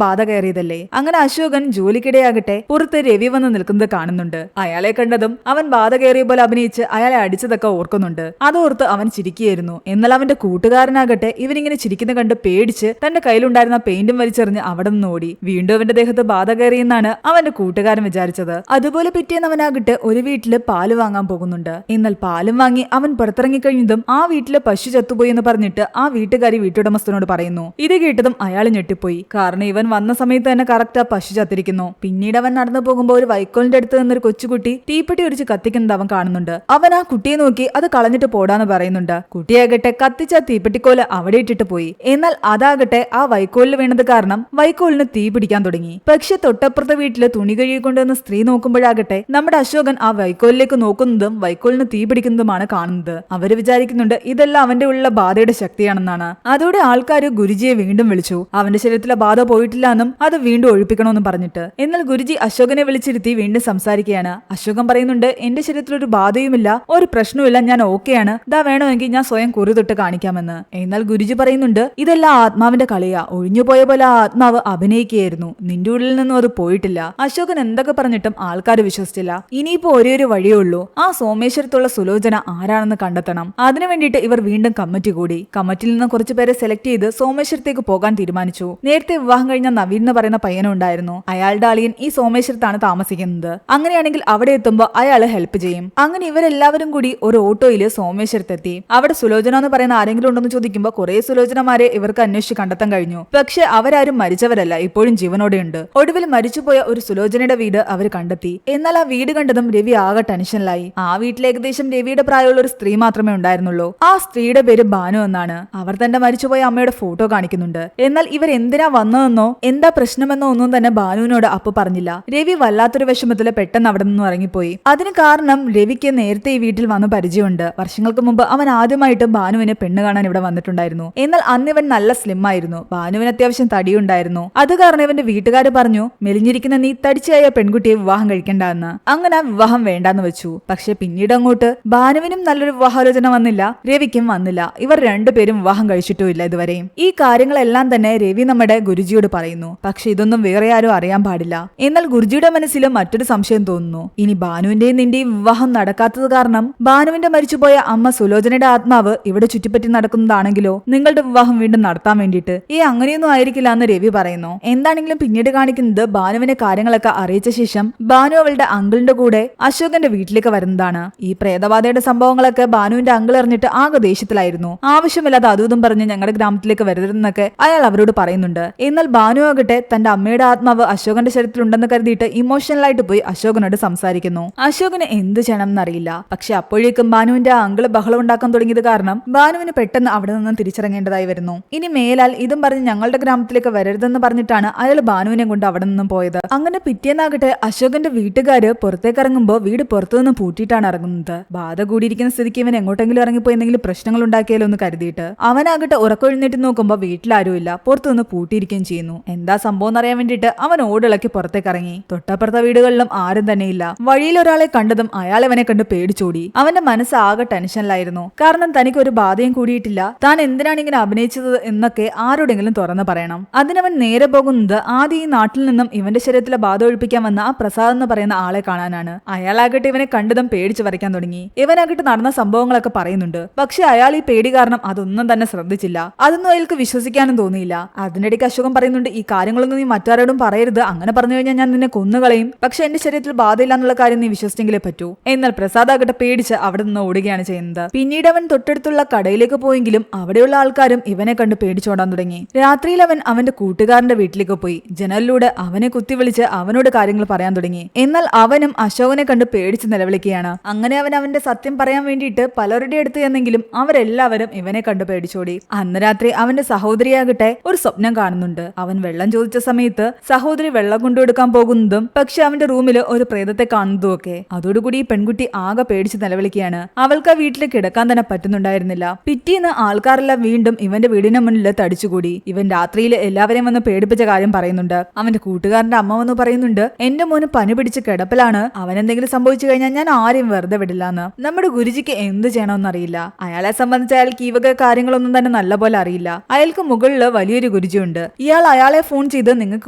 ബാധ കയറിയതല്ലേ. അങ്ങനെ അശോകൻ ജോലിക്കിടെയാകട്ടെ പുറത്ത് രവി വന്ന് നിൽക്കുന്നത് കാണുന്നുണ്ട്. അയാളെ കണ്ടതും അവൻ ബാധ കയറിയ പോലെ അഭിനയിച്ച് അയാളെ അടിച്ചതൊക്കെ ഓർക്കുന്നുണ്ട്. അതോർത്ത് അവൻ ചിരിക്കുകയായിരുന്നു. എന്നാൽ അവന്റെ കൂട്ടുകാരനാകട്ടെ ഇവനിങ്ങനെ ചിരിക്കുന്ന കണ്ട് പേടിച്ച് തന്റെ കയ്യിലുണ്ടായിരുന്ന പെയിന്റും വലിച്ചെറിഞ്ഞ് അവിടെ നിന്ന് ഓടി. വീണ്ടും അവന്റെ ദേഹത്ത് ബാധ കയറിയെന്നാണ് അവന്റെ കൂട്ടുകാരൻ വിചാരിച്ചത്. അതുപോലെ പിറ്റേന്ന് അവനാകട്ടെ ഒരു വീട്ടില് പാല് വാങ്ങാൻ പോകുന്നുണ്ട്. എന്നാൽ പാലും വാങ്ങി അവൻ പുറത്തിറങ്ങിക്കഴിഞ്ഞതും ആ വീട്ടിലെ പശു ചത്തുപോയി എന്ന് പറഞ്ഞിട്ട് ആ വീട്ടുകാരി വീട്ടുടമസ്ഥനോട് പറയുന്നു. ഇത് കേട്ടതും അയാൾ ഞെട്ടിപ്പോയി. കാരണം ഇവൻ വന്ന സമയത്ത് തന്നെ കറക്റ്റ് ആ പശു ചത്തിരിക്കുന്നു. പിന്നീട് അവൻ നടന്നു പോകുമ്പോൾ ഒരു വൈക്കോലിന്റെ അടുത്ത് നിന്നൊരു കൊച്ചുകുട്ടി തീപ്പെട്ടി ഒരിച്ച് കത്തിക്കുന്നത് അവൻ കാണുന്നുണ്ട്. അവൻ ആ കുട്ടിയെ നോക്കി അത് കളഞ്ഞിട്ട് പോടാന്ന് പറയുന്നുണ്ട്. കുട്ടിയാകട്ടെ കത്തിച്ച തീപ്പെട്ടിക്കോല് അവിടെ ഇട്ടിട്ട് പോയി. എന്നാൽ അതാകട്ടെ ആ വൈക്കോലിൽ വീണത് കാരണം വൈക്കോലിന് തീ പിടിക്കാൻ തുടങ്ങി. പക്ഷെ തൊട്ടപ്പുറത്തെ വീട്ടില് തുണി കഴുകിക്കൊണ്ടുവന്ന സ്ത്രീ നോക്കുമ്പോഴാകട്ടെ നമ്മുടെ അശോകൻ ആ വൈക്കോലിലേക്ക് നോക്കുന്നതും വൈക്കോലിന് തീ പിടിക്കുന്നതുമാണ് കാണുന്നത്. അവര് വിചാരിക്കുന്നുണ്ട് ഇതെല്ലാം അവന്റെ ഉള്ള ബാധയുടെ ശക്തിയാണെന്നാണ്. അതോടെ ആൾക്കാര് ഗുരുജിയെ വീണ്ടും വിളിച്ചു. അവന്റെ ശരീരത്തിലെ ബാധ പോയിട്ടില്ല എന്നും അത് വീണ്ടും ഒഴിപ്പിക്കണമെന്നും പറഞ്ഞിട്ട്. എന്നാൽ ഗുരുജി അശോകനെ വിളിച്ചിരുത്തി വീണ്ടും സംസാരിക്കുകയാണ്. അശോകൻ പറയുന്നുണ്ട് എന്റെ ശരീരത്തിൽ ഒരു ബാധയുമില്ല, ഒരു പ്രശ്നവുമില്ല, ഞാൻ ഓക്കെയാണ്, ഇതാ വേണമെങ്കിൽ ഞാൻ സ്വയം കുറി തൊട്ട് കാണിക്കാമെന്ന്. എന്നാൽ ഗുരുജി പറയുന്നുണ്ട് ഇതെല്ലാം ആത്മാവിന്റെ കളിയാ, ഒഴിഞ്ഞുപോയ പോലെ ആ ആത്മാവ് അഭിനയിക്കുകയായിരുന്നു, നിന്റെ ഉള്ളിൽ നിന്നും അത് പോയിട്ടില്ല. അശോകൻ എന്തൊക്കെ പറഞ്ഞിട്ടും ആൾക്കാർ വിശ്വസിച്ചില്ല. ഇനിയിപ്പോ ഒരേ ഒരു വഴിയേ ഉള്ളൂ, ആ സോമേശ്വരത്തുള്ള സുലോചന ആരാണെന്ന് കണ്ടെത്തണം. അതിനു വേണ്ടിയിട്ട് ഇവർ വീണ്ടും കമ്മിറ്റി കൂടി. കമ്മിറ്റിയിൽ നിന്ന് കുറച്ചു പേരെ സെലക്ട് ചെയ്ത് സോമേശ്വരത്തേക്ക് പോകാൻ തീരുമാനിച്ചു. നേരത്തെ വിവാഹം കഴിഞ്ഞ നവീൻ എന്ന് പറയുന്ന പയ്യനുണ്ടായിരുന്നു. അയാളുടെ അളിയൻ ഈ സോമേശ്വരത്താണ് താമസിക്കുന്നത്. അങ്ങനെയാണെങ്കിൽ അവിടെ എത്തുമ്പോൾ അയാൾ ഹെൽപ്പ് ചെയ്യും. അങ്ങനെ ഇവരെല്ലാവരും കൂടി ഒരു ഓട്ടോയിൽ സോമേശ്വരത്തെത്തി. അവിടെ സുലോചന എന്ന് പറയുന്ന ആരെങ്കിലും ഉണ്ടെന്ന് ചോദിക്കുമ്പോൾ കുറെ സുലോചനമാരെ ഇവർക്ക് അന്വേഷിച്ച് കണ്ടെത്താൻ കഴിഞ്ഞു. പക്ഷെ അവരാരും മരിച്ചവരല്ല, ഇപ്പോഴും ജീവനോടെയുണ്ട്. ഒടുവിൽ മരിച്ചുപോയ ഒരു സുലോചനയുടെ വീട് അവർ കണ്ടെത്തി. എന്നാൽ ആ വീട് കണ്ടതും രവി ആകെ ടെൻഷനിലായി. ആ വീട്ടിൽ ഏകദേശം രവിയുടെ പ്രായമുള്ള ഒരു സ്ത്രീ മാത്രമേ ഉണ്ടായിരുന്നുള്ളൂ. ആ സ്ത്രീയുടെ പേര് ബാനു എന്നാണ്. അവർ തന്റെ മരിച്ചുപോയ അമ്മയുടെ ഫോട്ടോ കാണിക്കുന്നുണ്ട്. എന്നാൽ ഇവർ എന്തിനാ വന്നതെന്നോ എന്താ പ്രശ്നമെന്നോ ഒന്നും തന്നെ ബാനുവിനോട് അപ്പൊ പറഞ്ഞില്ല. രവി വല്ലാത്തൊരു വിഷമത്തില് പെട്ടെന്ന് അവിടെ നിന്നും ഇറങ്ങിപ്പോയി. അതിന് കാരണം രവിക്ക് നേരത്തെ ഈ വീട്ടിൽ വന്ന് പരിചയമുണ്ട്. വർഷങ്ങൾക്ക് മുമ്പ് അവൻ ആദ്യമായിട്ട് ബാനുവിനെ പെണ്ണ് കാണാൻ ഇവിടെ വന്നിട്ടുണ്ടായിരുന്നു. എന്നാൽ അന്ന് ഇവൻ നല്ല സ്ലിം ആയിരുന്നു. ബാനുവിന് അത്യാവശ്യം തടിയുണ്ടായിരുന്നു. അത് കാരണം ഇവന്റെ വീട്ടുകാര് പറഞ്ഞു മെലിഞ്ഞിരിക്കുന്ന നീ തടിച്ചായ പെൺകുട്ടിയെ വിവാഹം കഴിക്കണ്ട എന്ന്. അങ്ങനെ വിവാഹം വേണ്ടാന്ന് വെച്ചു. പക്ഷെ പിന്നീട് അങ്ങോട്ട് ബാനുവിനും നല്ലൊരു വിവാഹാലോചന വന്നില്ല, രവിക്കും വന്നില്ല. ഇവർ രണ്ടുപേരും വിവാഹം കഴിച്ചിട്ടുമില്ല ഇതുവരെയും. ഈ കാര്യങ്ങളെല്ലാം തന്നെ രവി നമ്മുടെ ഗുരുജിയോട് പറയുന്നു. പക്ഷെ ഇതൊന്നും വേറെ ആരും അറിയാൻ പാടില്ല. എന്നാൽ ഗുരുജിയുടെ മനസ്സിലും മറ്റൊരു സംശയം തോന്നുന്നു. ഇനി ബാനുവിന്റെയും നിന്റെയും വിവാഹം നടക്കാത്തത് കാരണം ബാനുവിന്റെ മരിച്ചുപോയ അമ്മ സുലോചനയുടെ ആത്മാവ് ഇവിടെ ചുറ്റിപ്പറ്റി നടക്കുന്നതാണെങ്കിലോ നിങ്ങളുടെ വിവാഹം വീണ്ടും നടത്താൻ വേണ്ടിയിട്ട് അങ്ങനെയൊന്നും ആയിരിക്കില്ല എന്ന് രവി പറയുന്നു. എന്താണെങ്കിലും പിന്നീട് കാണിക്കുന്നത് ബാനുവിനെ കാര്യങ്ങളൊക്കെ അറിയിച്ച ശേഷം ബാനു അവളുടെ അങ്കിളിന്റെ കൂടെ അശോകന്റെ വീട്ടിലേക്ക് വരുന്നതാണ്. ഈ പ്രേതബാധയുടെ സംഭവങ്ങളൊക്കെ ബാനുവിന്റെ അങ്കിൾ അറിഞ്ഞിട്ട് ആകെ ദേഷ്യത്തിലായിരുന്നു. ആവശ്യമില്ലാതെ അതും പറഞ്ഞ് ഞങ്ങളുടെ ഗ്രാമത്തിലേക്ക് വരരുതെന്നൊക്കെ അയാൾ അവരോട് പറയുന്നുണ്ട്. എന്നാൽ ബാനു ആകട്ടെ തന്റെ അമ്മയുടെ ആത്മാവ് അശോകന്റെ ശരീരത്തിലുണ്ടെന്ന് കരുതിയിട്ട് ഇമോഷണലായിട്ട് പോയി അശോകനോട് സംസാരിക്കുന്നു. അശോകന് എന്ത് ചെയ്യണം എന്നറിയില്ല. പക്ഷെ അപ്പോഴേക്കും ബാനുവിന്റെ ആ അങ്കിള് ബഹളം ഉണ്ടാക്കാൻ തുടങ്ങിയത് കാരണം ബാനുവിന് പെട്ടെന്ന് അവിടെ നിന്നും തിരിച്ചിറങ്ങേണ്ടതായി വരുന്നു. ഇനി മേലാൽ ഇതും പറഞ്ഞ് ഞങ്ങളുടെ ഗ്രാമത്തിലേക്ക് വരരുതെന്ന് പറഞ്ഞിട്ടാണ് അയാൾ ബാനുവിനെ കൊണ്ട് അവിടെ നിന്നും പോയത്. അങ്ങനെ പിറ്റേന്നാകട്ടെ അശോകന്റെ വീട്ടുകാര് പുറത്തേക്ക് ഇറങ്ങുമ്പോൾ വീട് പുറത്തുനിന്ന് പൂട്ടിയിട്ടാണ് ഇറങ്ങുന്നത്. ബാധ കൂടിയിരിക്കുന്ന സ്ഥിതിക്ക് ഇവൻ എങ്ങോട്ടെങ്കിലും ഇറങ്ങിപ്പോയി എന്തെങ്കിലും പ്രശ്നങ്ങൾ ഉണ്ടാക്കിയാലോ എന്ന് കരുതിയിട്ട് അവനാകട്ടെ ഉറക്കൊഴിഞ്ഞിട്ട് നോക്കുമ്പോൾ വീട്ടിലാരുമില്ല, പുറത്തുനിന്ന് പൂട്ടിയിരിക്കുകയും ചെയ്യുന്നു. എന്താ സംഭവം എന്നറിയാൻ വേണ്ടിയിട്ട് അവൻ ഓടിളക്കി പുറത്തേക്ക് ഇറങ്ങി. തൊട്ടപ്പുറത്തെ വീടുകളിലും ആരും തന്നെയില്ല. വഴിയിൽ ഒരാളെ കണ്ടതും അയാൾ അവനെ കണ്ട് പേടിച്ചോടി. അവന്റെ മനസ്സ് ആകെ ടെൻഷനിലായിരുന്നു. കാരണം തനിക്ക് ഒരു ബാധയും കൂടിയിട്ടില്ല, താൻ എന്തിനാണ് ഇങ്ങനെ അഭിനയിച്ചത് എന്നൊക്കെ ആരോടെങ്കിലും തുറന്നു പറയണം. അതിനവൻ നേരെ പോകുന്നത് ആദ്യം ഈ നാട്ടിൽ നിന്നും ഇവന്റെ ശരീരത്തിലെ ബാധ ഒഴിപ്പിക്കാൻ വന്ന ആ പ്രസാദ് എന്ന് പറയുന്ന ആളെ കാണാനാണ്. അയാളാകട്ടെ ഇവനെ കണ്ടതും പേടിച്ച് വരയ്ക്കാൻ തുടങ്ങി. ഇവനാകട്ടെ നടന്ന സംഭവങ്ങളൊക്കെ പറയുന്നുണ്ട്. പക്ഷെ അയാൾ ഈ പേടി കാരണം അതൊന്നും തന്നെ ശ്രദ്ധിച്ചില്ല. അതൊന്നും അയാൾക്ക് വിശ്വസിക്കാനും തോന്നിയില്ല. അതിനിടയ്ക്ക് അശോകൻ പറയുന്നുണ്ട് ഈ കാര്യങ്ങളൊന്നും നീ മറ്റാരോടും പറയരുത്, അങ്ങനെ പറഞ്ഞു കഴിഞ്ഞാൽ ഞാൻ നിന്നെ കൊന്നുകളയും. പക്ഷെ എന്റെ ശരീരത്തിൽ ബാധയില്ല എന്നുള്ള കാര്യം നീ വിശ്വസിച്ചെങ്കിലേ പറ്റൂ. എന്നാൽ പ്രസാദ് ആകട്ടെ പേടിച്ച് അവിടെ നിന്ന് ഓടുകയാണ് ചെയ്യുന്നത്. പിന്നീട് അവൻ തൊട്ടടുത്തുള്ള കടയിലേക്ക് പോയെങ്കിലും അവിടെയുള്ള ആൾക്കാരും ഇവനെ കണ്ട് പേടിച്ചോടാൻ തുടങ്ങി. രാത്രിയിൽ അവൻ അവന്റെ കൂട്ടുകാരന്റെ വീട്ടിലേക്ക് പോയി. ജനലിലൂടെ അവനെ കുത്തി വിളിച്ച് അവനോട് കാര്യങ്ങൾ പറയാൻ തുടങ്ങി. എന്നാൽ അവനും അശോകനെ കണ്ട് പേടിച്ച് നിലവിളിക്കുകയാണ്. അങ്ങനെ അവൻ അവന്റെ സത്യം പറയാൻ വേണ്ടിയിട്ട് പലരുടെ അടുത്ത് ചെന്നെങ്കിലും അവരെല്ലാവരും ഇവനെ കണ്ട് പേടിച്ചോടി. അന്ന് രാത്രി അവന്റെ സഹോദരിയാകട്ടെ ഒരു സ്വപ്നം കാണുന്നുണ്ട്. അവൻ വെള്ളം ചോദിച്ച സമയത്ത് സഹോദരി വെള്ളം കൊണ്ടുകൊടുക്കാൻ പോകുന്നതും പക്ഷെ അവന്റെ റൂമിൽ ഒരു പ്രേതത്തെ കാണുന്നതും ഒക്കെ. അതോടുകൂടി ഈ പെൺകുട്ടി ആകെ പേടിച്ച് നിലവിളിക്കുകയാണ്. അവൾക്ക് ആ വീട്ടിൽ കിടക്കാൻ തന്നെ പറ്റുന്നുണ്ടായിരുന്നില്ല. പിറ്റേന്ന് ആൾക്കാരെല്ലാം വീണ്ടും ഇവന്റെ വീടിന് മുന്നിൽ തടിച്ചുകൂടി. ഇവൻ രാത്രിയിൽ എല്ലാവരെയും വന്ന് പേടിപ്പിച്ച കാര്യം പറയുന്നുണ്ട്. അവന്റെ കൂട്ടുകാരന്റെ അമ്മ വന്ന് പറയുന്നുണ്ട് എന്റെ മോന് പനി പിടിച്ച് കിടപ്പിലാണ്, അവൻ എന്തെങ്കിലും സംഭവിച്ചു കഴിഞ്ഞാൽ ഞാൻ ആരെയും വെറുതെ വിടില്ലാന്ന്. നമ്മുടെ ഗുരുജിക്ക് എന്ത് ചെയ്യണമെന്ന് അറിയില്ല. അയാളെ സംബന്ധിച്ച് അയാൾക്ക് ഈ വക കാര്യങ്ങളൊന്നും തന്നെ നല്ലപോലെ അറിയില്ല. അയാൾ അയാൾക്ക് മുകളിൽ വലിയൊരു ഗുരുജിയുണ്ട്. ഇയാൾ അയാളെ ഫോൺ ചെയ്ത് നിങ്ങൾക്ക്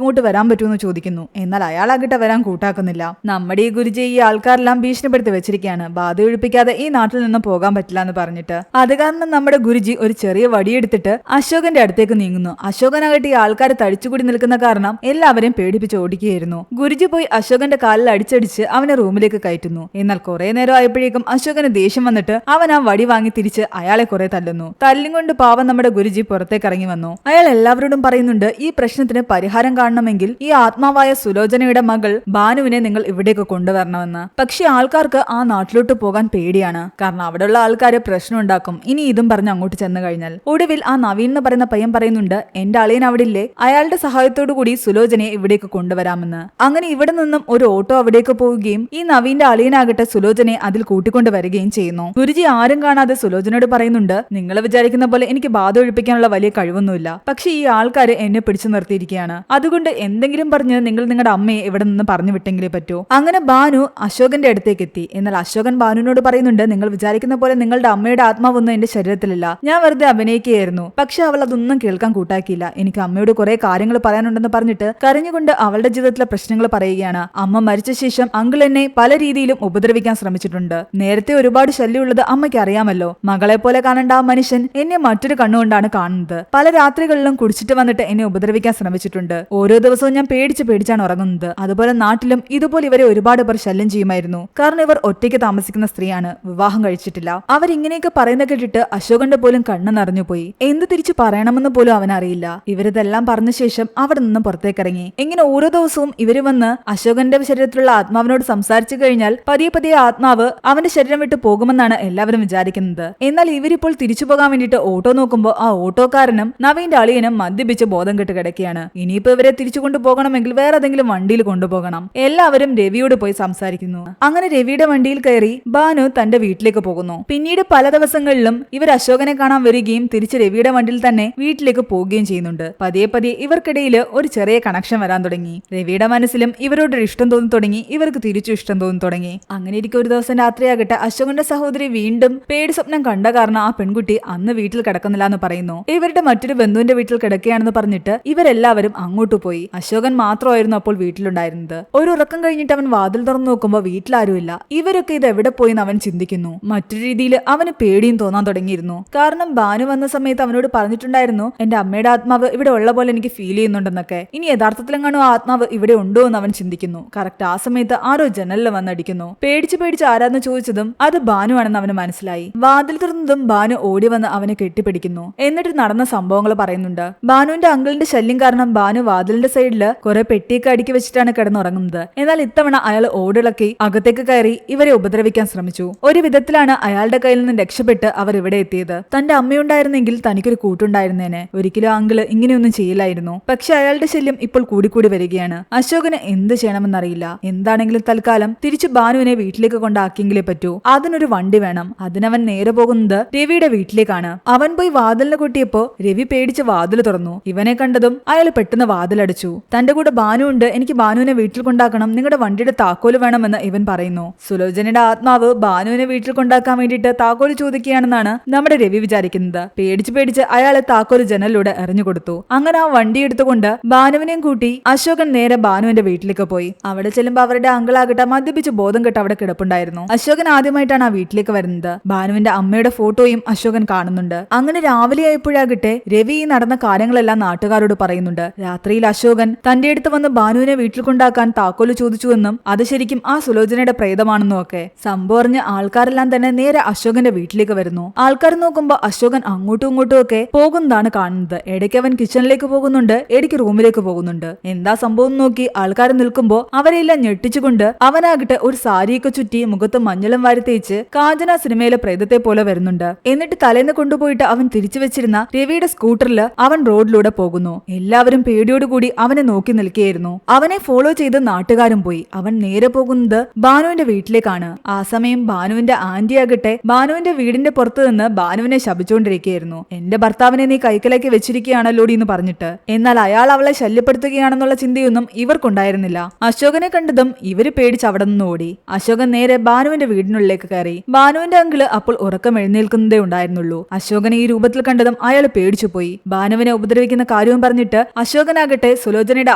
ഇങ്ങോട്ട് വരാൻ പറ്റുമെന്ന് ചോദിക്കുന്നു. എന്നാൽ അയാളാകിട്ട് വരാൻ കൂട്ടാക്കുന്നില്ല. നമ്മുടെ ഈ ഗുരുജി ഈ ആൾക്കാരെല്ലാം ഭീഷണിപ്പെടുത്തി വെച്ചിരിക്കുകയാണ്. ബാധ ഒഴിപ്പിക്കാതെ ഈ നാട്ടിൽ നിന്ന് പോകാൻ പറ്റില്ല എന്ന് പറഞ്ഞിട്ട്. അത് കാരണം നമ്മുടെ ഗുരുജി ഒരു ചെറിയ വടിയെടുത്തിട്ട് അശോകന്റെ അടുത്തേക്ക് നീങ്ങുന്നു. അശോകനാകട്ടെ ഈ ആൾക്കാർ തടിച്ചുകൂടി നിൽക്കുന്ന കാരണം എല്ലാവരെയും പേടിപ്പിച്ച് ഓടിക്കുകയായിരുന്നു. ഗുരുജി പോയി അശോകന്റെ കാലിൽ അടിച്ചടിച്ച് അവനെ റൂമിലേക്ക് കയറ്റുന്നു. എന്നാൽ കുറെ നേരം ആയപ്പോഴേക്കും അശോകന് ദേഷ്യം വന്നിട്ട് അവൻ ആ വടി വാങ്ങി തിരിച്ച് അയാളെ കുറെ തല്ലുന്നു. തല്ലും കൊണ്ട് പാവം നമ്മുടെ ഗുരുജി പുറത്തേക്ക് ഇറങ്ങി വന്നു. അയാൾ എല്ലാവരോടും പറയുന്നുണ്ട്, ഈ പ്രശ്നത്തിന് പരിഹാരം കാണണമെങ്കിൽ ഈ ആത്മാവായ സുലോചനയുടെ മകൾ ഭാനുവിനെ നിങ്ങൾ ഇവിടേക്ക് കൊണ്ടുവരണമെന്ന്. പക്ഷെ ആൾക്കാർക്ക് ആ നാട്ടിലോട്ട് പോകാൻ പേടിയാണ്. കാരണം അവിടെയുള്ള ആൾക്കാര് പ്രശ്നം ഉണ്ടാക്കും ഇനി ഇതും പറഞ്ഞ് അങ്ങോട്ട് ചെന്ന് കഴിഞ്ഞാൽ. ഒടുവിൽ ആ നവീൻ എന്ന് പറയുന്ന പയ്യൻ പറയുന്നുണ്ട്, എന്റെ അളിയൻ അവിടെ ഇല്ലേ, അയാളുടെ സഹായത്തോടു കൂടി സുലോചനയെ ഇവിടേക്ക് കൊണ്ടുവരാമെന്ന്. അങ്ങനെ ഇവിടെ നിന്നും ഒരു ഓട്ടോ അവിടേക്ക് പോവുകയും ഈ നവീന്റെ അളിയനാകട്ടെ സുലോചനയെ അതിൽ കൂട്ടിക്കൊണ്ട് വരികയും ചെയ്യുന്നു. ഗുരുജി ആരും കാണാതെ സുലോചനയോട് പറയുന്നുണ്ട്, നിങ്ങൾ വിചാരിക്കുന്ന പോലെ എനിക്ക് ബാധ ഒഴിപ്പിക്കാനുള്ള വലിയ കഴിവൊന്നുമില്ല. പക്ഷെ ഈ ആൾക്കാര് എന്നെ പിടിച്ചു നിർത്തിയിരിക്കുകയാണ്. അതുകൊണ്ട് എന്തെങ്കിലും പറഞ്ഞ് നിങ്ങൾ നിങ്ങളുടെ അമ്മയെ ഇവിടെ നിന്ന് പറഞ്ഞു വിട്ടെങ്കിലേ പറ്റൂ. അങ്ങനെ ഭാനു അശോകന്റെ അടുത്തേക്ക് എത്തി. എന്നാൽ അശോകൻ ഭാനുവിനോട് പറയുന്നുണ്ട്, നിങ്ങൾ വിചാരിക്കുന്ന പോലെ നിങ്ങളുടെ അമ്മയുടെ ആത്മാവൊന്നും എന്റെ ശരീരത്തിലില്ല. ഞാൻ വെറുതെ അഭിനയിക്കുകയായിരുന്നു. പക്ഷെ അവൾ അതൊന്നും കേൾക്കാൻ കൂട്ടാക്കിയില്ല. എനിക്ക് അമ്മയോട് കുറെ കാര്യങ്ങൾ പറയാനുണ്ടെന്ന് പറഞ്ഞിട്ട് കരഞ്ഞുകൊണ്ട് അവളുടെ ജീവിതത്തിലെ പ്രശ്നങ്ങൾ പറയുകയാണ്. അമ്മ മരിച്ച ശേഷം അങ്കിൾ എന്നെ പല രീതിയിലും ഉപദ്രവിക്കാൻ ശ്രമിച്ചിട്ടുണ്ട്. നേരത്തെ ഒരുപാട് ശല്യമുള്ളത് അമ്മയ്ക്ക് അറിയാമല്ലോ. മകളെ പോലെ കാണേണ്ട ആ മനുഷ്യൻ എന്നെ മറ്റൊരു കണ്ണുകൊണ്ടാണ് കാണുന്നത്. പല രാത്രികളിലും കുടിച്ചിട്ട് വന്നിട്ട് എന്നെ ഉപദ്രവിക്കാൻ ശ്രമിച്ചിട്ടുണ്ട്. ഓരോ ദിവസവും ഞാൻ പേടിച്ചാണ് ഉറങ്ങുന്നത്. അതുപോലെ നാട്ടിലും ഇതുപോലെ ഇവരെ ഒരുപാട് പേർ ശല്യം ചെയ്യുമായിരുന്നു. കാരണം ഇവർ ഒറ്റയ്ക്ക് താമസിക്കുന്ന സ്ത്രീയാണ്, വിവാഹം കഴിച്ചിട്ടില്ല. അവരിങ്ങനെയൊക്കെ പറയുന്ന കേട്ടിട്ട് അശോകന്റെ പോലും കണ്ണ് നിറഞ്ഞുപോയി. എന്ത് തിരിച്ചു പറയണമെന്ന് പോലും അവനറിയില്ല. ഇവരിതെല്ലാം പറഞ്ഞ ശേഷം അവിടെ നിന്നും പുറത്തേക്കിറങ്ങി. ഇങ്ങനെ ഓരോ ദിവസവും ഇവര് വന്ന് അശോകന്റെ ശരീരത്തിലുള്ള ആത്മാവിനോട് സംസാരിച്ചു കഴിഞ്ഞാൽ പതിയെ പതിയെ ആത്മാവ് അവന്റെ ശരീരം വിട്ട് പോകുമെന്നാണ് എല്ലാവരും വിചാരിക്കുന്നത്. എന്നാൽ ഇവരിപ്പോൾ തിരിച്ചു പോകാൻ വേണ്ടിയിട്ട് ഓട്ടോ നോക്കുമ്പോൾ ആ ഓട്ടോക്കാരനും നവീന്റെ അളിയനും മദ്യപിച്ച് ബോധം കെട്ട് കിടക്കുകയാണ്. ഇനിയിപ്പോ ഇവരെ തിരിച്ചു കൊണ്ടുപോകണമെങ്കിൽ വേറെ ഏതെങ്കിലും വണ്ടിയിൽ കൊണ്ടുപോകണം. എല്ലാവരും രവിയോട് പോയി സംസാരിക്കുന്നു. അങ്ങനെ രവിയുടെ വണ്ടിയിൽ കയറി ഭാനു തന്റെ വീട്ടിലേക്ക് പോകുന്നു. പിന്നീട് പല ദിവസങ്ങളിലും ഇവർ അശോകനെ കാണാൻ വരികയും തിരിച്ച് രവിയുടെ വണ്ടിയിൽ തന്നെ വീട്ടിലേക്ക് പോവുകയും ചെയ്യുന്നുണ്ട്. പതിയെ പതിയെ ഇവർക്കിടയിൽ ഒരു ചെറിയ കണക്ഷൻ വരാൻ തുടങ്ങി. രവിയുടെ മനസ്സിലും ഇവരോടൊരു ഇഷ്ടം തോന്നി തുടങ്ങി. ഇവർക്ക് തിരിച്ചു ഇഷ്ടം തോന്നി തുടങ്ങി. അങ്ങനെ ഇരിക്കും ഒരു ദിവസം രാത്രിയാകട്ടെ അശോകന്റെ സഹോദരി വീണ്ടും പേടി സ്വപ്നം കണ്ട കാരണം ആ പെൺകുട്ടി അന്ന് വീട്ടിൽ കിടക്കുന്നില്ല എന്ന് പറയുന്നു. ഇവരുടെ മറ്റൊരു ബന്ധുവിന്റെ വീട്ടിൽ കിടക്കുകയാണെന്ന് പറഞ്ഞിട്ട് ഇവരെല്ലാവരും അങ്ങോട്ട് പോയി. അശോകൻ മാത്രമായിരുന്നു അപ്പോൾ വീട്ടിലുണ്ടായിരുന്നത്. ഒരു ഉറക്കം കഴിഞ്ഞിട്ട് അവൻ വാതിൽ തുറന്നു നോക്കുമ്പോൾ വീട്ടിലാരുമില്ല. ഇവരൊക്കെ ഇത് എവിടെ പോയി അവൻ ചിന്തിക്കുന്നു. മറ്റൊരു രീതിയിൽ അവന് പേടിയും തോന്നാൻ തുടങ്ങിയിരുന്നു. കാരണം ഭാനു വന്ന സമയത്ത് അവനോട് പറഞ്ഞിട്ടുണ്ടായിരുന്നു, എന്റെ അമ്മയുടെ ആത്മാവ് ഇവിടെ ഉള്ള പോലെ എനിക്ക് ഫീൽ ചെയ്യുന്നുണ്ടെന്നൊക്കെ. ഇനി യഥാർത്ഥത്തിലെങ്ങാണോ ആ ആത്മാവ് ഇവിടെ ഉണ്ടോ എന്ന് അവൻ ചിന്തിക്കുന്നു. കറക്റ്റ് ആ സമയത്ത് ആരോ ജനലിൽ വന്നടിക്കുന്നു. പേടിച്ച് ആരാന്ന് ചോദിച്ചതും അത് ഭാനു ആണെന്ന് അവന് മനസ്സിലായി. വാതിൽ തുറന്നതും ഭാനു ഓടി വന്ന് അവനെ കെട്ടിപ്പിടിക്കുന്നു. എന്നിട്ട് നടന്ന സംഭവങ്ങൾ പറയുന്നുണ്ട്. ഭാനുവിന്റെ അങ്കിളിന്റെ ശല്യം കാരണം ഭാനു വാതിലിന്റെ സൈഡില് കുറെ പെട്ടിയൊക്കെ അടുക്കി വെച്ചിട്ടാണ് കിടന്നുറങ്ങുന്നത്. എന്നാൽ ഇത്തവണ അയാൾ ഓടിളക്കി അകത്തേക്ക് കയറി ഇവരെ ഉപദ്രവിക്കാൻ ശ്രമിച്ചു. ഒരു വിധത്തിലാണ് അയാളുടെ കയ്യിൽ നിന്ന് രക്ഷപ്പെട്ട് അവർ ഇവിടെ എത്തിയത്. തന്റെ അമ്മയുണ്ടായിരുന്നെങ്കിൽ തനിക്കൊരു കൂട്ടുണ്ടായിരുന്നേനെ. ഒരിക്കലും അങ്കിള് ഇങ്ങനെയൊന്നും ചെയ്യില്ലായിരുന്നു. പക്ഷെ അയാളുടെ ശല്യം ഇപ്പോൾ കൂടിക്കൂടി വരികയാണ്. അശോകന് എന്ത് ചെയ്യണമെന്നറിയില്ല. എന്താണെങ്കിലും തൽക്കാലം തിരിച്ചു ഭാനുവിനെ വീട്ടിലേക്ക് കൊണ്ടാക്കിയെങ്കിലേ പറ്റൂ. അതിനൊരു വണ്ടി വേണം. അതിനവൻ നേരെ പോകുന്നത് രവിയുടെ വീട്ടിലേക്കാണ്. അവൻ പോയി വാതിലിനെ കൊട്ടിയപ്പോ രവി പേടിച്ച് വാതിൽ തുറന്നു. ഇവനെ കണ്ടതും അയാൾ പെട്ടെന്ന് വാതിലടച്ചു. തന്റെ കൂടെ ഭാനു ഉണ്ട്, എനിക്ക് ഭാനുവിനെ വീട്ടിൽ കൊണ്ടാക്കണം, നിങ്ങളുടെ വണ്ടിയുടെ താക്കോല് വേണമെന്ന് ഇവൻ പറയുന്നു. സുലോചനയുടെ ആത്മാവ് ഭാനുവിനെ വീട്ടിൽ കൊണ്ടാക്കാൻ വേണ്ടിയിട്ട് താക്കോല് ചോദിക്കുകയാണെന്നാണ് നമ്മുടെ രവി വിചാരിക്കുന്നത്. പേടിച്ച് അയാളെ താക്കോല് ജനലിലൂടെ എറിഞ്ഞു കൊടുത്തു. അങ്ങനെ ആ വണ്ടി എടുത്തുകൊണ്ട് ഭാനുവിനെയും കൂട്ടി അശോകൻ നേരെ ഭാനുവിന്റെ വീട്ടിലേക്ക് പോയി. അവിടെ ചെല്ലുമ്പോ അവരുടെ അങ്കിളാകട്ടെ മദ്യപിച്ച് ബോധം കെട്ട് അവിടെ കിടപ്പുണ്ടായിരുന്നു. അശോകൻ ആദ്യമായിട്ടാണ് ആ വീട്ടിലേക്ക് വരുന്നത്. ഭാനുവിന്റെ അമ്മയുടെ ഫോട്ടോയും അശോകൻ കാണുന്നുണ്ട്. അങ്ങനെ രാവിലെ ആയപ്പോഴാകട്ടെ രവി ഈ നടന്ന കാര്യങ്ങളെല്ലാം നാട്ടുകാരോട് പറയുന്നുണ്ട്. രാത്രിയിൽ അശോകൻ തന്റെ അടുത്ത് വന്ന് ഭാനുവിനെ വീട്ടിൽ കൊണ്ടാക്കാൻ താക്കോല് ചോദിച്ചുവെന്നും അത് ശരിക്കും ആ സുലോചനയുടെ പ്രേതമാണെന്നും ഒക്കെ സംഭവം അറിഞ്ഞ് ആൾക്കാരെല്ലാം തന്നെ നേരെ അശോകന്റെ വീട്ടിലേക്ക് വരുന്നു. ആൾക്കാർ നോക്കുമ്പോ അശോകൻ അങ്ങോട്ടും ഇങ്ങോട്ടും ഒക്കെ പോകുന്നതാണ് കാണുന്നത്. ഇടയ്ക്ക് അവൻ കിച്ചണിലേക്ക് പോകുന്നുണ്ട്, ഇടയ്ക്ക് റൂമിലേക്ക് പോകുന്നുണ്ട്. എന്താ സംഭവം നോക്കി ആൾക്കാർ നിൽക്കുമ്പോ അവരെല്ലാം ഞെട്ടിച്ചുകൊണ്ട് അവനാകട്ടെ ഒരു സാരിയൊക്കെ ചുറ്റി മുഖത്ത് മഞ്ഞളും വാരി തേച്ച് കാഞ്ചന സിനിമയിലെ പ്രേതത്തെ പോലെ വരുന്നുണ്ട്. എന്നിട്ട് തലേന്ന് കൊണ്ടുപോയിട്ട് അവൻ തിരിച്ചു വെച്ചിരുന്ന രവിയുടെ സ്കൂട്ടറിൽ അവൻ റോഡിലൂടെ പോകുന്നു. എല്ലാവരും പേടിയോടുകൂടി അവനെ നോക്കി നിൽക്കുകയായിരുന്നു. അവനെ ഫോളോ ചെയ്ത് നാട്ടുകാരും പോയി. അവൻ നേരെ പോകുന്നത് ഭാനുവിന്റെ വീട്ടിലേക്കാണ്. ആ സമയം ഭാനുവിന്റെ ആന്റി ആകട്ടെ ഭാനുവിന്റെ വീടിന്റെ പുറത്തു നിന്ന് ഭാനുവിനെ ശപിച്ചുകൊണ്ടിരിക്കുകയായിരുന്നു. എന്റെ ഭർത്താവിനെ നീ കൈക്കലാക്കി വെച്ചിരിക്കുകയാണല്ലോടി എന്ന് പറഞ്ഞിട്ട്. എന്നാൽ അയാൾ അവളെ ശല്യപ്പെടുത്തുകയാണെന്നുള്ള ചിന്തയൊന്നും ഇവർക്കുണ്ടായിരുന്നില്ല. അശോകനെ കണ്ടതും ഇവര് പേടിച്ച് അവിടെ നിന്ന് ഓടി. അശോകൻ നേരെ ഭാനുവിന്റെ വീടിനുള്ളിലേക്ക് കയറി. ഭാനുവിന്റെ അങ്കിള് അപ്പോൾ ഉറക്കം എഴുന്നേൽക്കുന്നതേ ഉണ്ടായിരുന്നുള്ളൂ. അശോകനെ ഈ രൂപത്തിൽ കണ്ടതും അയാൾ പേടിച്ചു പോയി. ഭാനുവിനെ ഉപദ്രവിക്കുന്ന കാര്യവും പറഞ്ഞിട്ട് അശോകനാകട്ടെ സുലോചനയുടെ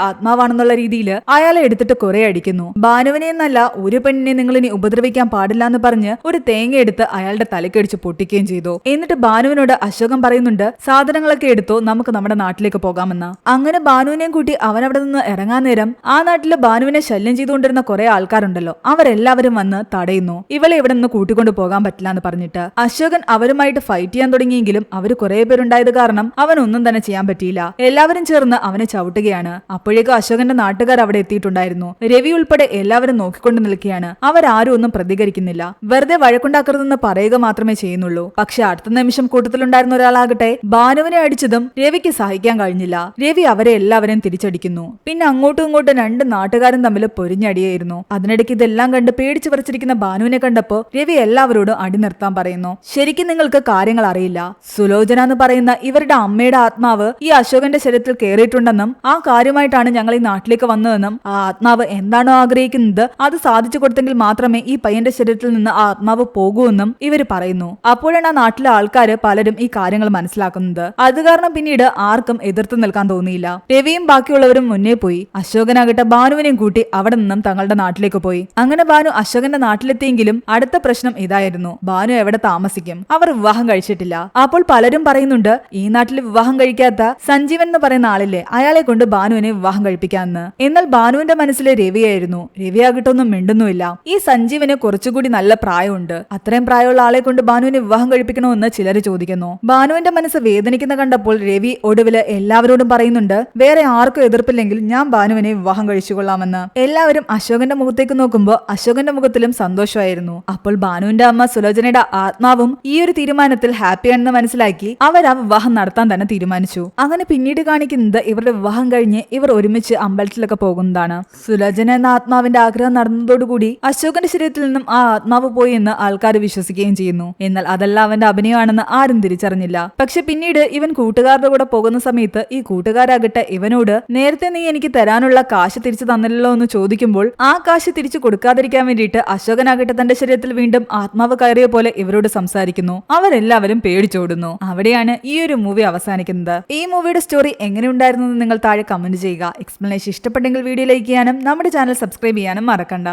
ആത്മാവാണെന്നുള്ള രീതിയിൽ അയാളെ എടുത്തിട്ട് കുറെ അടിക്കുന്നു. ഭാനുവിനെ എന്നല്ല ഒരു പെണ്ണിനെ നിങ്ങൾ ഇനി ഉപദ്രവിക്കാൻ പാടില്ല എന്ന് പറഞ്ഞ് ഒരു തേങ്ങ എടുത്ത് അയാളുടെ തലക്കടിച്ച് പൊട്ടിക്കുകയും ചെയ്തു. എന്നിട്ട് ഭാനുവിനോട് അശോകൻ പറയുന്നുണ്ട്, സാധനങ്ങളൊക്കെ എടുത്തോ, നമുക്ക് നമ്മുടെ നാട്ടിലേക്ക് പോകാമെന്ന്. അങ്ങനെ ഭാനുവിനെയും കൂട്ടി അവൻ അവിടെ നിന്ന് ഇറങ്ങാൻ നേരം ആ നാട്ടില് ഭാനുവിനെ ശല്യം ചെയ്തുകൊണ്ടിരുന്ന കുറെ ആൾക്കാരുണ്ടല്ലോ, അവരെല്ലാവരും വന്ന് തടയുന്നു. ഇവളെ ഇവിടെ നിന്ന് കൂട്ടിക്കൊണ്ട് പോകാൻ പറ്റില്ല എന്ന് പറഞ്ഞിട്ട് അശോകൻ അവരുമായിട്ട് ഫൈറ്റ് ചെയ്യാൻ തുടങ്ങിയെങ്കിലും അവര് കുറെ പേരുണ്ടായത് കാരണം അവൻ ഒന്നും തന്നെ ചെയ്യാൻ പറ്റിയില്ല. എല്ലാവരും ചേർന്ന് അവനെ ചവിട്ടുകയാണ്. അപ്പോഴേക്കും അശോകന്റെ നാട്ടുകാർ അവിടെ എത്തിയിട്ടുണ്ടായിരുന്നു. രവി ഉൾപ്പെടെ എല്ലാവരും നോക്കിക്കൊണ്ട് നിൽക്കുകയാണ്. അവരാരും ഒന്നും പ്രതികരിക്കുന്നില്ല. വെറുതെ വഴക്കുണ്ടാക്കരുതെന്ന് പറയുക മാത്രമേ ചെയ്യുന്നുള്ളൂ. പക്ഷെ അടുത്ത നിമിഷം കൂട്ടത്തിലുണ്ടായിരുന്ന ഒരാളാകട്ടെ ഭാനുവിനെ അടിച്ചതും രവിക്ക് സഹിക്കാൻ കഴിഞ്ഞില്ല. രവി അവരെ എല്ലാവരെയും തിരിച്ചടിക്കുന്നു. പിന്നെ അങ്ങോട്ടും ഇങ്ങോട്ടും രണ്ട് നാട്ടുകാരും തമ്മിൽ പൊരിഞ്ഞടിയായിരുന്നു. അതിനിടയ്ക്ക് ഇതെല്ലാം കണ്ട് പേടിച്ചു പറിച്ചിരിക്കുന്ന ഭാനുവിനെ കണ്ടപ്പോ രവി എല്ലാവരോടും അടി നിർത്താൻ പറയുന്നു. ശരിക്കും നിങ്ങൾക്ക് കാര്യങ്ങൾ അറിയില്ല. സുലോചന എന്ന് പറയുന്ന ഇവരുടെ അമ്മയുടെ ആത്മാവ് ഈ അശോകന്റെ ശരീരത്തിൽ കയറിയിട്ടുണ്ടെന്നും ആ കാര്യമായിട്ടാണ് ഞങ്ങൾ ഈ നാട്ടിലേക്ക് വന്നതെന്നും ആ ആത്മാവ് എന്താണോ ആഗ്രഹിക്കുന്നത് അത് സാധിച്ചു കൊടുത്തെങ്കിൽ മാത്രമേ ഈ പയ്യന്റെ ശരീരത്തിൽ നിന്ന് ആ ആത്മാവ് പോകൂ എന്നും ഇവർ പറയുന്നു. അപ്പോഴാണ് ആ നാട്ടിലെ ആൾക്കാര് പലരും ഈ കാര്യങ്ങൾ മനസ്സിലാക്കുന്നത്. അത് കാരണം പിന്നീട് ആർക്കും എതിർത്ത് നിൽക്കാൻ തോന്നിയില്ല. രവിയും ബാക്കിയുള്ളവരും മുന്നേ പോയി. അശോകനാകട്ടെ ഭാനുവിനെയും കൂട്ടി അവിടെ നിന്നും തങ്ങളുടെ നാട്ടിലേക്ക് പോയി. അങ്ങനെ ഭാനു അശോകന്റെ നാട്ടിലെത്തിയെങ്കിലും അടുത്ത പ്രശ്നം ഇതായിരുന്നു, ഭാനു എവിടെ താമസിക്കും? അവർ വിവാഹം കഴിച്ചിട്ടില്ല. അപ്പോൾ പലരും പറയുന്നുണ്ട്, ഈ നാട്ടിൽ വിവാഹം കഴിക്കാത്ത സഞ്ജീവൻ എന്ന് പറയുന്ന ആളില്ലേ, അയാളെ കൊണ്ട് ഭാനുവിനെ വിവാഹം കഴിപ്പിക്കാമെന്ന്. എന്നാൽ ഭാനുവിന്റെ മനസ്സിലെ രവിയായിരുന്നു. രവിയാകട്ടെ ഒന്നും മിണ്ടുന്നുമില്ല. ഈ സഞ്ജീവന് കുറച്ചുകൂടി നല്ല പ്രായമുണ്ട്. അത്രയും പ്രായമുള്ള ആളെ കൊണ്ട് ഭാനുവിനെ വിവാഹം കഴിപ്പിക്കണമെന്ന് ചിലർ ചോദിക്കുന്നു. ഭാനുവിന്റെ മനസ്സ് വേദനിക്കുന്ന കണ്ടപ്പോൾ രവി ഒടുവില് എല്ലാവരോടും പറയുന്നുണ്ട്, വേറെ ആർക്കും എതിർപ്പില്ലെങ്കിൽ ഞാൻ ഭാനുവിനെ വിവാഹം കഴിച്ചുകൊള്ളാമെന്ന്. എല്ലാവരും അശോകന്റെ മുഖത്തേക്ക് നോക്കുമ്പോൾ അശോകന്റെ മുഖത്തിലും സന്തോഷമായിരുന്നു. അപ്പോൾ ഭാനുവിന്റെ അമ്മ സുലോചനയുടെ ആത്മാവും ഈ ഒരു തീരുമാനത്തിൽ ഹാപ്പിയാണെന്ന് മനസ്സിലാക്കി അവർ ആ വിവാഹം നടത്താൻ തന്നെ തീരുമാനിച്ചു. അങ്ങനെ പിന്നീട് കാണിക്കുന്നത് ഇവരുടെ വിവാഹം കഴിഞ്ഞ് ഇവർ ഒരുമിച്ച് അമ്പലത്തിലൊക്കെ പോകുന്നതാണ്. സുലോചന എന്ന ആത്മാവിന്റെ ആഗ്രഹം നടന്നതോടുകൂടി അശോകന്റെ ശരീരത്തിൽ നിന്നും ആ ആത്മാവ് പോയി എന്ന് ആൾക്കാർ വിശ്വസിക്കുകയും ചെയ്യുന്നു. എന്നാൽ അതല്ല അവന്റെ അഭിനയമാണെന്ന് ആരും തിരിച്ചറിഞ്ഞില്ല. പക്ഷെ പിന്നീട് ഇവൻ കൂട്ടുകാരുടെ കൂടെ പോകുന്ന സമയത്ത് ഈ കൂട്ടുകാരാകട്ടെ ഇവനോട്, നേരത്തെ നീ എനിക്ക് തരാനുള്ള കാശ് തിരിച്ചു തന്നില്ലല്ലോ എന്ന് ചോദിക്കുമ്പോൾ ആ കാശ് തിരിച്ചു കൊടുക്കാതിരിക്കാൻ വേണ്ടിയിട്ട് അശോകനാകട്ടെ തന്റെ ശരീരത്തിൽ വീണ്ടും ആത്മാവ് കയറിയ പോലെ ഇവരോട് സംസാരിക്കുന്നു. അവരെല്ലാവരും പേടിച്ചോടുന്നു. അവിടെയാണ് ഈ ഒരു മൂവി അവസാനിക്കുന്നത്. ഈ മൂവിയുടെ സ്റ്റോറി എങ്ങനെയുണ്ടായിരുന്നു എന്ന് നിങ്ങൾ താഴെ കമന്റ് ചെയ്യുക. എക്സ്പ്ലനേഷൻ ഇഷ്ടപ്പെട്ടെങ്കിൽ വീഡിയോ ലൈക്ക് ചെയ്യാനും നമ്മുടെ ചാനൽ സബ്സ്ക്രൈബ് ചെയ്യാനും മറക്കണ്ട.